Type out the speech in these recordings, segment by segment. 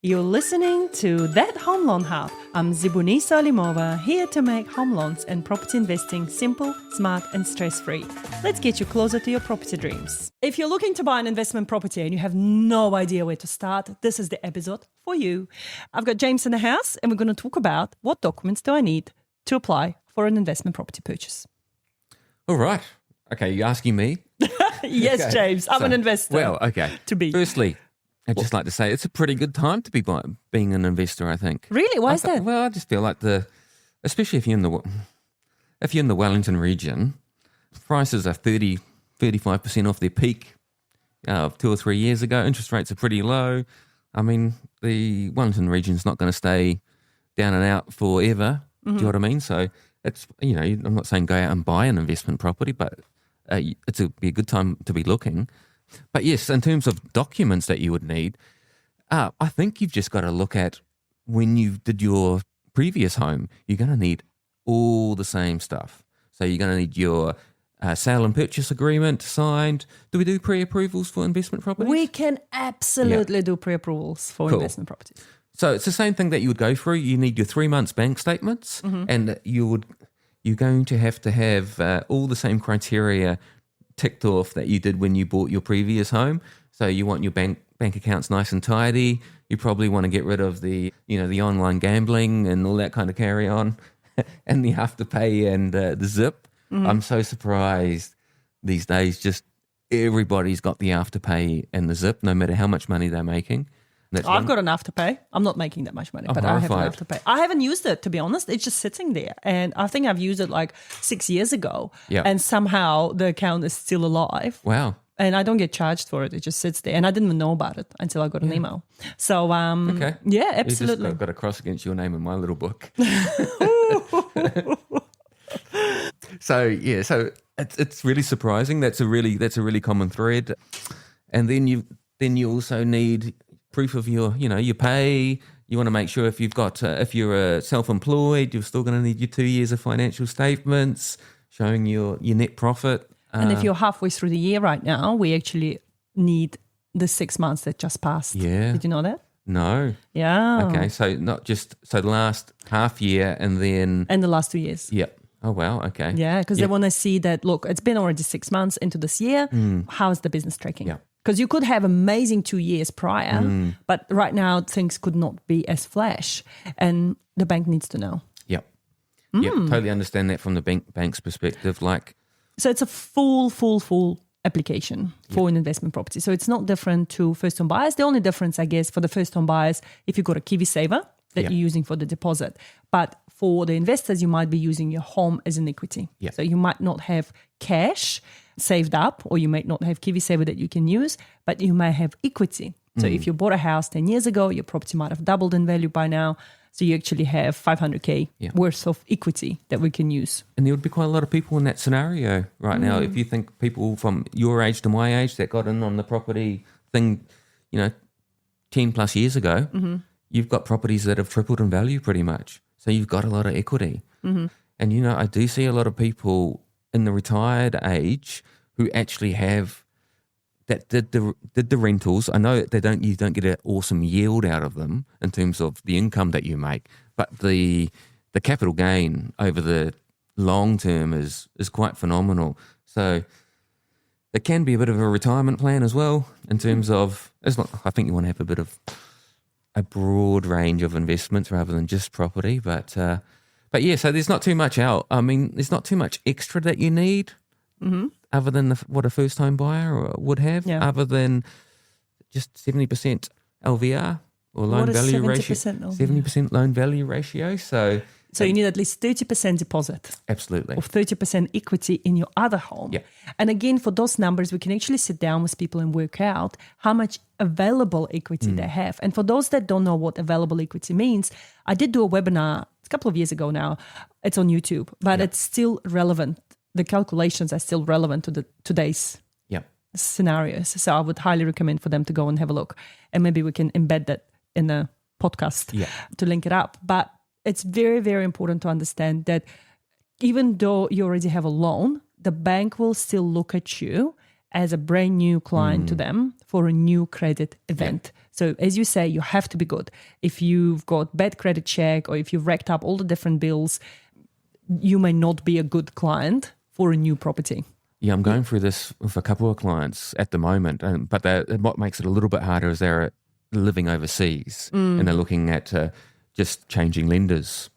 You're listening to That Home Loan Hub. I'm Zibuni Salimova, here to make home loans and property investing simple, smart and stress-free. Let's get you closer to your property dreams. If you're looking to buy an investment property and you have no idea where to start, this is the episode for you. I've got James in the house and we're going to talk about what documents do I need to apply for an investment property purchase. All right. Okay, you're asking me? Yes, Okay. James, I'm an investor. Well, okay. To be. Firstly, I'd just like to say it's a pretty good time to be being an investor, I think. Really? Why is that? Well, I just feel like especially if you're in the Wellington region, prices are 35% off their peak of 2 or 3 years ago. Interest rates are pretty low. I mean, the Wellington region's not going to stay down and out forever. Do you know what I mean? So it's, I'm not saying go out and buy an investment property, but it'd be a good time to be looking. But yes, in terms of documents that you would need, I think you've just got to look at when you did your previous home, you're going to need all the same stuff. So you're going to need your sale and purchase agreement signed. Do we do pre-approvals for investment properties? We can absolutely do pre-approvals for investment properties. So it's the same thing that you would go through. You need your 3 months bank statements, and you're going to have all the same criteria ticked off that you did when you bought your previous home. So you want your bank accounts nice and tidy. You probably want to get rid of the online gambling and all that kind of carry on, and the Afterpay and the Zip. I'm so surprised these days. Just everybody's got the Afterpay and the Zip, no matter how much money they're making. I've got an Afterpay. I'm not making that much money, but I have an Afterpay. I haven't used it, to be honest. It's just sitting there. And I think I've used it like 6 years ago. Yeah. And somehow the account is still alive. Wow. And I don't get charged for it. It just sits there. And I didn't even know about it until I got an email. So, Okay. yeah, absolutely. You just got a cross against your name in my little book. So it's really surprising. That's a really common thread. And then you also need proof of your pay. You want to make sure if you're self-employed, you're still going to need your 2 years of financial statements showing your net profit. And if you're halfway through the year right now, we actually need the 6 months that just passed. Yeah. Did you know that? No. Yeah. Okay, so the last half year and then... And the last 2 years. Yep. Oh, wow, okay. Yeah, because they want to see that, look, it's been already 6 months into this year. How's the business tracking? Yeah. Because you could have amazing 2 years prior, but right now things could not be as flash. And the bank needs to know. Yep. Yep, totally understand that from the bank's perspective. So it's a full application for an investment property. So it's not different to first-home buyers. The only difference, I guess, for the first-home buyers, if you've got a KiwiSaver that you're using for the deposit. But for the investors, you might be using your home as an equity. Yeah. So you might not have cash saved up, or you might not have KiwiSaver that you can use, but you may have equity. So if you bought a house 10 years ago, your property might have doubled in value by now. So you actually have 500K worth of equity that we can use. And there would be quite a lot of people in that scenario right now. If you think people from your age to my age that got in on the property thing, 10 plus years ago, you've got properties that have tripled in value pretty much. So you've got a lot of equity. And, I do see a lot of people in the retired age who actually have that did the rentals. I know you don't get an awesome yield out of them in terms of the income that you make, but the capital gain over the long term is quite phenomenal. So it can be a bit of a retirement plan as well in terms of, I think you want to have a bit of a broad range of investments rather than just property. But yeah, so there's not too much out. I mean, there's not too much extra that you need. Other than what a first-home buyer would have, other than just 70% LVR or loan value ratio. 70% loan value ratio. So you need at least 30% deposit. Absolutely. Or 30% equity in your other home. Yeah. And again, for those numbers, we can actually sit down with people and work out how much available equity they have. And for those that don't know what available equity means, I did do a webinar a couple of years ago now. It's on YouTube, but it's still relevant. The calculations are still relevant to today's scenarios. So I would highly recommend for them to go and have a look. And maybe we can embed that in the podcast to link it up. But it's very, very important to understand that even though you already have a loan, the bank will still look at you as a brand new client to them for a new credit event. So as you say, you have to be good. If you've got bad credit check or if you've racked up all the different bills, you may not be a good client for a new property. Yeah, I'm going through this with a couple of clients at the moment, but what makes it a little bit harder is they're living overseas and they're looking at just changing lenders.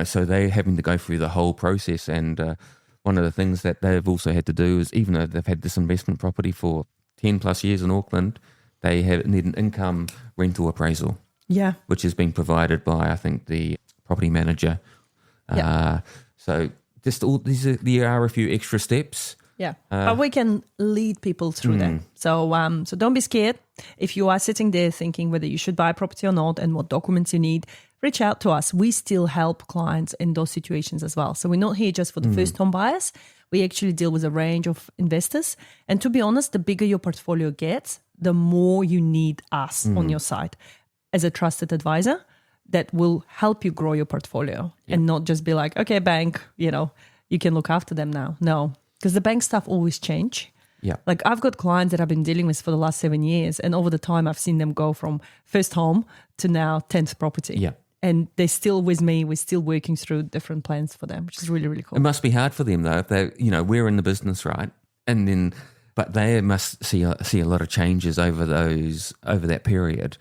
So they're having to go through the whole process. And one of the things that they've also had to do is, even though they've had this investment property for 10 plus years in Auckland, they need an income rental appraisal. Yeah. Which has been provided by, I think, the property manager. So just there are a few extra steps. Yeah, but we can lead people through that. So don't be scared. If you are sitting there thinking whether you should buy a property or not and what documents you need, reach out to us. We still help clients in those situations as well. So we're not here just for the first home buyers. We actually deal with a range of investors. And to be honest, the bigger your portfolio gets, the more you need us on your side as a trusted advisor that will help you grow your portfolio and not just be like, okay, bank, you can look after them now. No, because the bank stuff always change. Yeah. Like I've got clients that I've been dealing with for the last 7 years, and over the time I've seen them go from first home to now 10th property. Yeah. And they're still with me. We're still working through different plans for them, which is really, really cool. It must be hard for them though, if they, we're in the business, right? And then, but they must see a lot of changes over that period.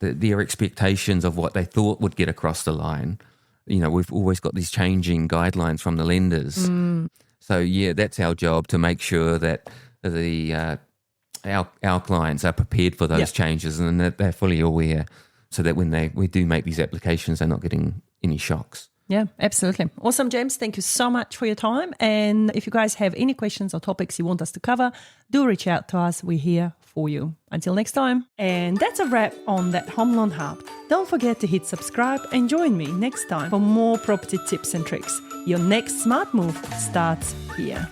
Their expectations of what they thought would get across the line. We've always got these changing guidelines from the lenders. So that's our job, to make sure that our clients are prepared for those changes and that they're fully aware, so that when we do make these applications, they're not getting any shocks. Yeah, absolutely. Awesome, James. Thank you so much for your time. And if you guys have any questions or topics you want us to cover, do reach out to us. We're here for you. Until next time. And that's a wrap on That Home Loan Hub. Don't forget to hit subscribe and join me next time for more property tips and tricks. Your next smart move starts here.